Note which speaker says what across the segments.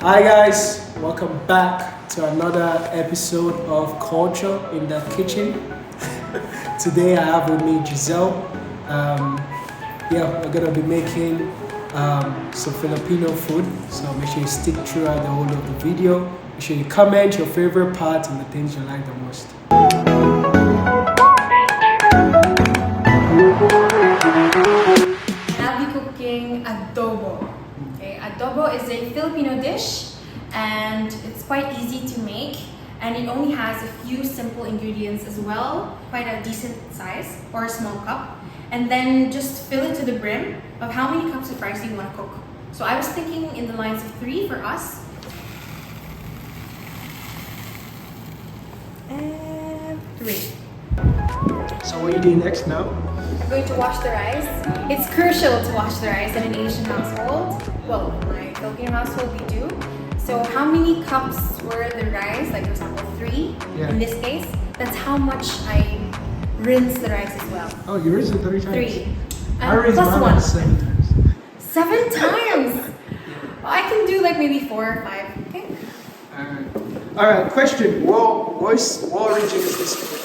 Speaker 1: Hi guys, welcome back to another episode of Culture in the Kitchen. Today I have with me Jesel. We're gonna be making some Filipino food, so make sure you stick throughout the whole of the video. Make sure you comment your favorite part and the things you like the most.
Speaker 2: I'll be cooking adobo. Okay, adobo is a Filipino dish and it's quite easy to make, and it only has a few simple ingredients as well, quite a decent size or a small cup, and then just fill it to the brim of how many cups of rice you want to cook. So I was thinking in the lines of 3 for us. And 3.
Speaker 1: So what are you doing next now?
Speaker 2: I'm going to wash the rice. It's crucial to wash the rice in an Asian household. Well, in my Filipino household we do. So how many cups were the rice? Like for example 3 in this case. That's how much I rinse the rice as well.
Speaker 1: Oh, you rinsed it 3 times?
Speaker 2: 3.
Speaker 1: I rinsed mine
Speaker 2: +1.
Speaker 1: 7 times.
Speaker 2: 7 times? Well, I can do like maybe 4 or 5. Okay.
Speaker 1: Alright, question. What origin is this food?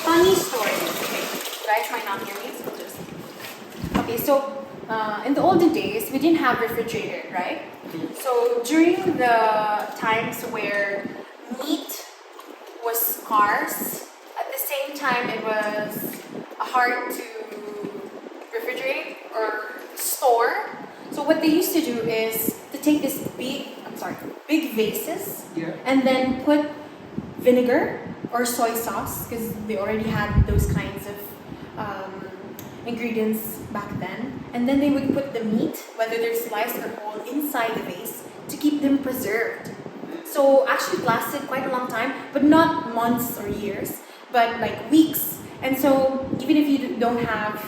Speaker 2: Funny story. Okay. Guys might not hear me, so just... Okay, so in the olden days, we didn't have refrigerator, right? So during the times where meat was scarce, at the same time it was hard to refrigerate or store. So what they used to do is to take this big vases, and then put vinegar or soy sauce, because they already had those kinds of ingredients back then. And then they would put the meat, whether they're sliced or whole, inside the vase to keep them preserved. So actually it lasted quite a long time, but not months or years, but like weeks. And so even if you don't have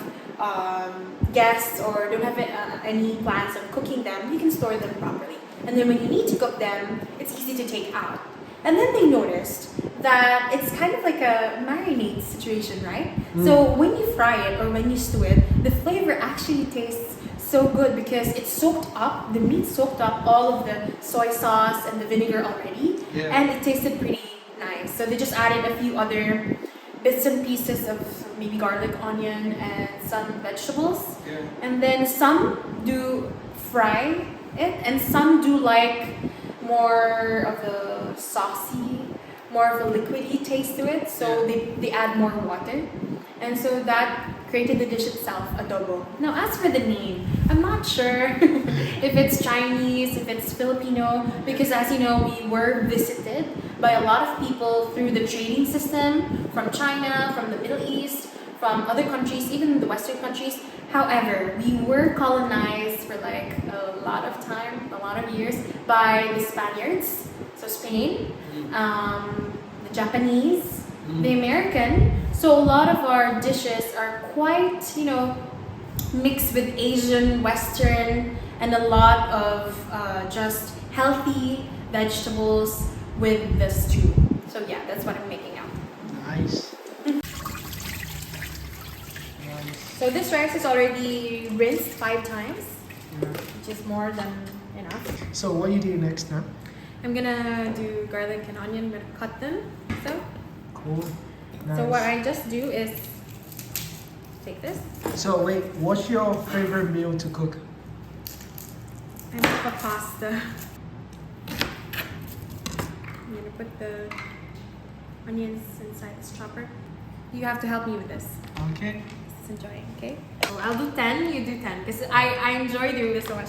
Speaker 2: guests or don't have any plans of cooking them, you can store them properly. And then when you need to cook them, it's easy to take out. And then they noticed that it's kind of like a marinade situation, right? So when you fry it or when you stew it, the flavor actually tastes so good because it soaked up, the meat soaked up all of the soy sauce and the vinegar already, and it tasted pretty nice. So they just added a few other bits and pieces of maybe garlic, onion, and some vegetables. And then some do fry it, and some do like more of the saucy, more of a liquidy taste to it. So they add more water. And so that created the dish itself, adobo. Now as for the name, I'm not sure if it's Chinese, if it's Filipino, because as you know, we were visited by a lot of people through the trading system from China, from the Middle East, from other countries, even the Western countries. However, we were colonized for like a lot of time, a lot of years by the Spaniards, so Spain, the Japanese, the American. So a lot of our dishes are quite, mixed with Asian, Western, and a lot of just healthy vegetables with the stew. So yeah, that's what I'm making out.
Speaker 1: Nice.
Speaker 2: So this rice is already rinsed 5 times, which is more than enough.
Speaker 1: So what are you doing next now?
Speaker 2: I'm gonna do garlic and onion. I'm gonna cut them. So
Speaker 1: Cool. Nice.
Speaker 2: So what I just do is take this.
Speaker 1: So wait, what's your favorite meal to cook?
Speaker 2: I make a pasta. I'm gonna put the onions inside this chopper. You have to help me with this.
Speaker 1: Okay.
Speaker 2: Just enjoying, okay? So I'll do 10, you do 10, because I enjoy doing this so much.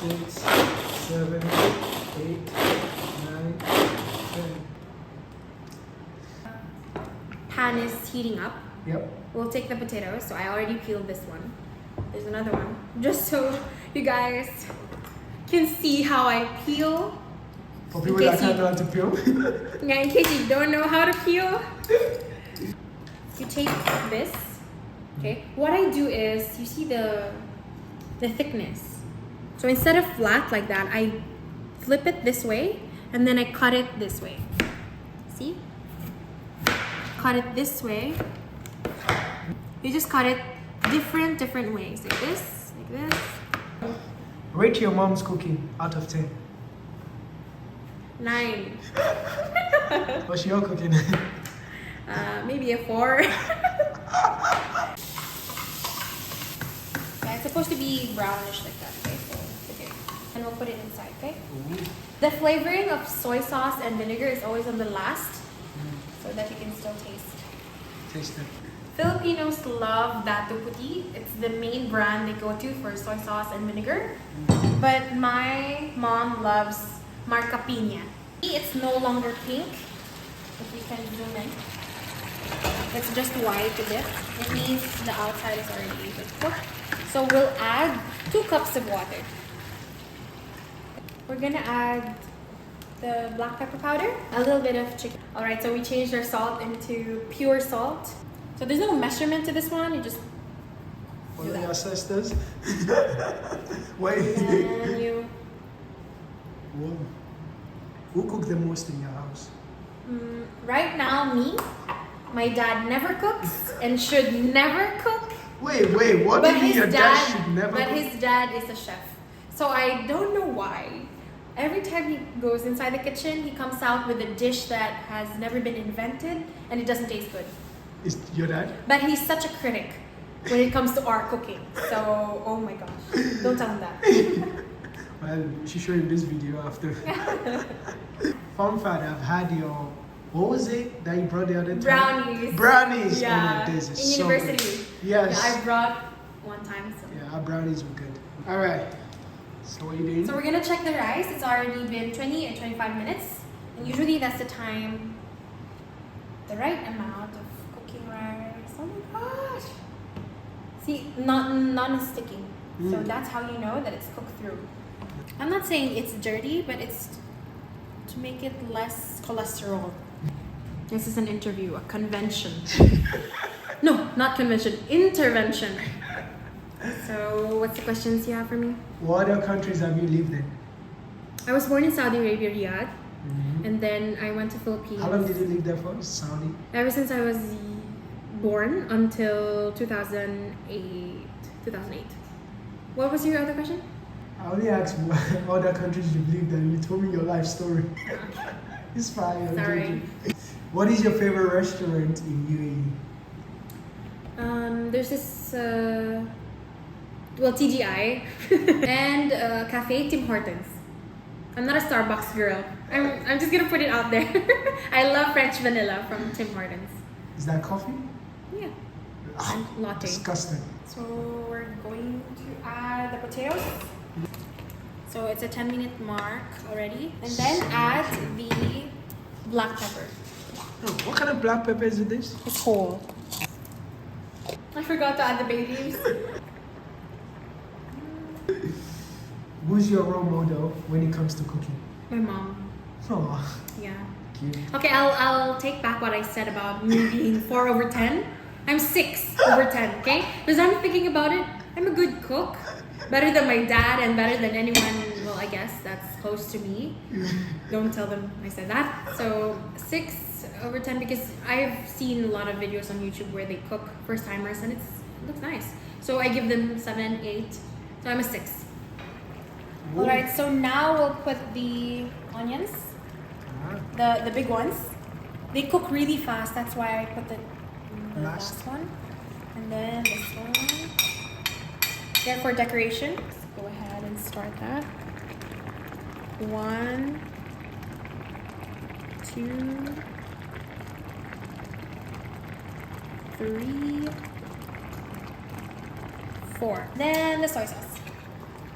Speaker 1: 6, 7, 8, 9, 10.
Speaker 2: Pan is heating up.
Speaker 1: Yep.
Speaker 2: We'll take the potatoes. So I already peeled this one. There's another one. Just so you guys can see how I peel.
Speaker 1: For people that can't know how to peel.
Speaker 2: Yeah, in case you don't know how to peel. You take this. Okay. What I do is, you see the thickness. So instead of flat like that, I flip it this way and then I cut it this way. See? Cut it this way. You just cut it different ways. Like this, like this.
Speaker 1: Rate your mom's cooking out of 10.
Speaker 2: 9.
Speaker 1: What's your cooking?
Speaker 2: Maybe a 4. Yeah, it's supposed to be brownish like that, okay? So, okay. And we'll put it inside, okay?
Speaker 1: Ooh.
Speaker 2: The flavoring of soy sauce and vinegar is always on the last, so that you can still taste.
Speaker 1: Taste it.
Speaker 2: Filipinos love Dato Puti. It's the main brand they go to for soy sauce and vinegar. But my mom loves Marca Piña. It's no longer pink. If we can zoom in. It's just white a bit. It means the outside is already a bit cooked. So we'll add 2 cups of water. We're gonna add the black pepper powder, a little bit of chicken. All right, so we changed our salt into pure salt. So there's no measurement to this one. You just
Speaker 1: What are your ancestors? Wait.
Speaker 2: and you.
Speaker 1: Whoa. Who cooked the most in your house?
Speaker 2: Right now, me. My dad never cooks and should never cook.
Speaker 1: Wait. What do you mean your dad should never
Speaker 2: But
Speaker 1: cook?
Speaker 2: his dad is a chef. So I don't know why. Every time he goes inside the kitchen, he comes out with a dish that has never been invented and it doesn't taste good.
Speaker 1: Is your dad?
Speaker 2: But he's such a critic when it comes to our cooking. So, oh my gosh. Don't tell him that.
Speaker 1: Well, you should show him this video after. Fun fact, I've had your, what was it that you brought the other time?
Speaker 2: Brownies.
Speaker 1: Brownies!
Speaker 2: Yeah.
Speaker 1: Oh my days, it's
Speaker 2: in
Speaker 1: so
Speaker 2: university.
Speaker 1: good. Yes.
Speaker 2: Yeah, I brought one time. So.
Speaker 1: Yeah, our brownies were good. Alright, so what are you doing?
Speaker 2: So we're gonna check the rice. It's already been 20 and 25 minutes. And usually that's the time, the right amount of cooking rice. Oh my gosh. See, none is sticking. So that's how you know that it's cooked through. I'm not saying it's dirty, but it's to make it less cholesterol. This is an interview, a convention. No, not convention, intervention. So, what's the questions you have for me?
Speaker 1: What other countries have you lived in?
Speaker 2: I was born in Saudi Arabia, Riyadh, and then I went to Philippines.
Speaker 1: How long did you live there for? Saudi?
Speaker 2: Ever since I was born until 2008. What was your other question?
Speaker 1: I only asked what other countries you've lived in. You told me your life story. It's fine. I'm
Speaker 2: Sorry.
Speaker 1: joking. What is your favorite restaurant in UAE?
Speaker 2: There's this, TGI and Cafe Tim Hortons. I'm not a Starbucks girl. I'm just gonna put it out there. I love French vanilla from Tim Hortons.
Speaker 1: Is that coffee?
Speaker 2: Yeah.
Speaker 1: Ah,
Speaker 2: And latte.
Speaker 1: disgusting.
Speaker 2: So we're going to add the potatoes. So it's a 10-minute mark already. And then add the black pepper.
Speaker 1: Oh, what kind of black pepper is this?
Speaker 2: It's whole. I forgot to add the bay leaves.
Speaker 1: Who's your role model when it comes to cooking?
Speaker 2: My mom.
Speaker 1: Oh,
Speaker 2: Yeah.
Speaker 1: cute.
Speaker 2: Okay, I'll take back what I said about me being 4 over 10. I'm 6 over 10, okay? Because I'm thinking about it, I'm a good cook. Better than my dad and better than anyone, well, I guess that's close to me. Don't tell them I said that. So 6 over 10 because I've seen a lot of videos on YouTube where they cook first timers and it looks nice. So I give them 7, 8. So I'm a 6.
Speaker 1: Ooh.
Speaker 2: Alright, so now we'll put the onions. The big ones. They cook really fast. That's why I put the last one. And then this one. There for decoration. Let's go ahead and start that. 1, 2, 3, 4. Then the soy sauce.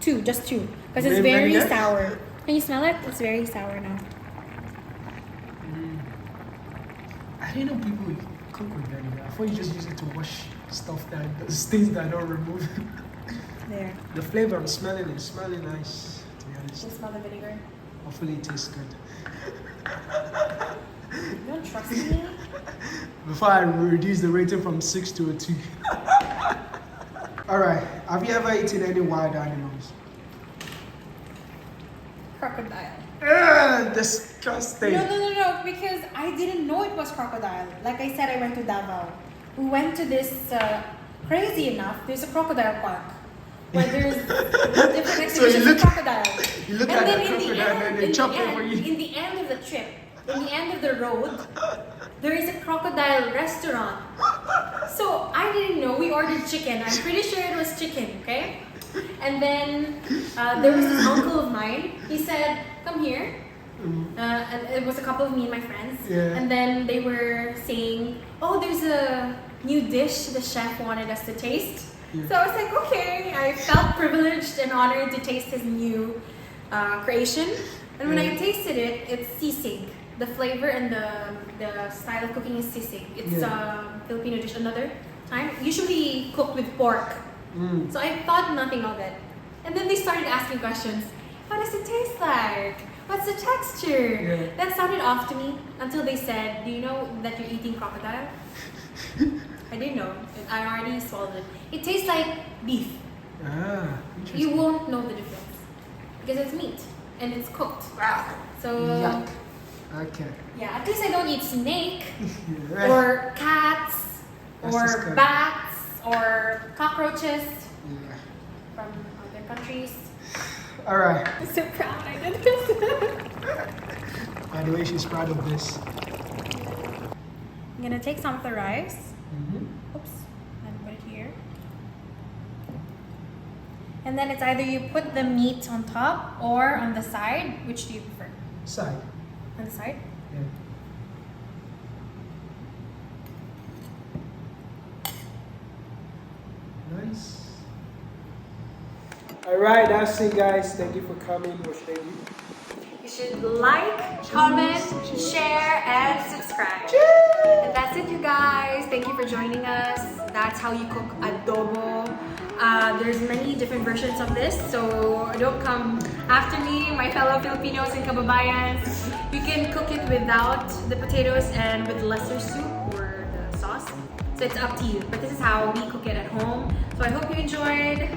Speaker 2: 2, just 2. Because it's very
Speaker 1: Vinegar?
Speaker 2: sour. Can you smell it? It's very sour now.
Speaker 1: I didn't know people cook with vinegar. I thought you just use it to wash stuff that things that don't remove.
Speaker 2: There.
Speaker 1: The flavor I'm smelling is smelling nice, to be honest.
Speaker 2: You smell the vinegar.
Speaker 1: Hopefully it tastes good.
Speaker 2: You don't trust me?
Speaker 1: Before I reduce the rating from 6 to a 2. Alright, have you ever eaten any wild animals?
Speaker 2: Crocodile.
Speaker 1: Ugh, disgusting.
Speaker 2: No, because I didn't know it was crocodile. Like I said, I went to Davao. We went to this crazy enough, there's a crocodile park where there's different
Speaker 1: So you
Speaker 2: exhibitions
Speaker 1: look-
Speaker 2: of crocodile.
Speaker 1: You look
Speaker 2: And
Speaker 1: at
Speaker 2: then
Speaker 1: the
Speaker 2: in the
Speaker 1: crocodile and
Speaker 2: end,
Speaker 1: they chop over
Speaker 2: in
Speaker 1: you.
Speaker 2: the end of the trip, in the end of the road, there is a crocodile restaurant. So I didn't know. We ordered chicken. I'm pretty sure it was chicken, okay? And then there was this uncle of mine. He said, "Come here." And it was a couple of me and my friends.
Speaker 1: Yeah.
Speaker 2: And then they were saying, "Oh, there's a new dish the chef wanted us to taste."
Speaker 1: Yeah.
Speaker 2: So I was like, "Okay." I felt privileged and honored to taste his new creation. And when I tasted it, it's sisig. The flavor and the style of cooking is sisig. It's a Filipino dish. Another time, usually cooked with pork. So I thought nothing of it. And then they started asking questions. How does it taste like? What's the texture?
Speaker 1: Yeah.
Speaker 2: That sounded off to me until they said, "Do you know that you're eating crocodile?" I didn't know. I already swallowed it. It tastes like beef.
Speaker 1: Ah,
Speaker 2: You
Speaker 1: interesting.
Speaker 2: won't know the difference because it's meat and it's cooked. So
Speaker 1: Yuck. Okay.
Speaker 2: yeah, at least I don't eat snake
Speaker 1: Yeah.
Speaker 2: or cats
Speaker 1: That's
Speaker 2: or
Speaker 1: disgusting.
Speaker 2: bats or cockroaches
Speaker 1: Yeah.
Speaker 2: from other countries.
Speaker 1: All right.
Speaker 2: I'm so proud I did this.
Speaker 1: By the way, she's proud of this.
Speaker 2: I'm gonna take some of the rice.
Speaker 1: Mm-hmm.
Speaker 2: Oops, and put it here. And then it's either you put the meat on top or on the side. Which do you prefer?
Speaker 1: Side.
Speaker 2: On the side?
Speaker 1: Yeah. Nice. All right, that's it, guys. Thank you for coming. What should I do?
Speaker 2: You should like, comment, share, and subscribe. And that's it, you guys. Thank you for joining us. That's how you cook adobo. There's many different versions of this, so don't come after me, my fellow Filipinos and kababayans. You can cook it without the potatoes and with lesser soup or the sauce. So it's up to you. But this is how we cook it at home. So I hope you enjoyed.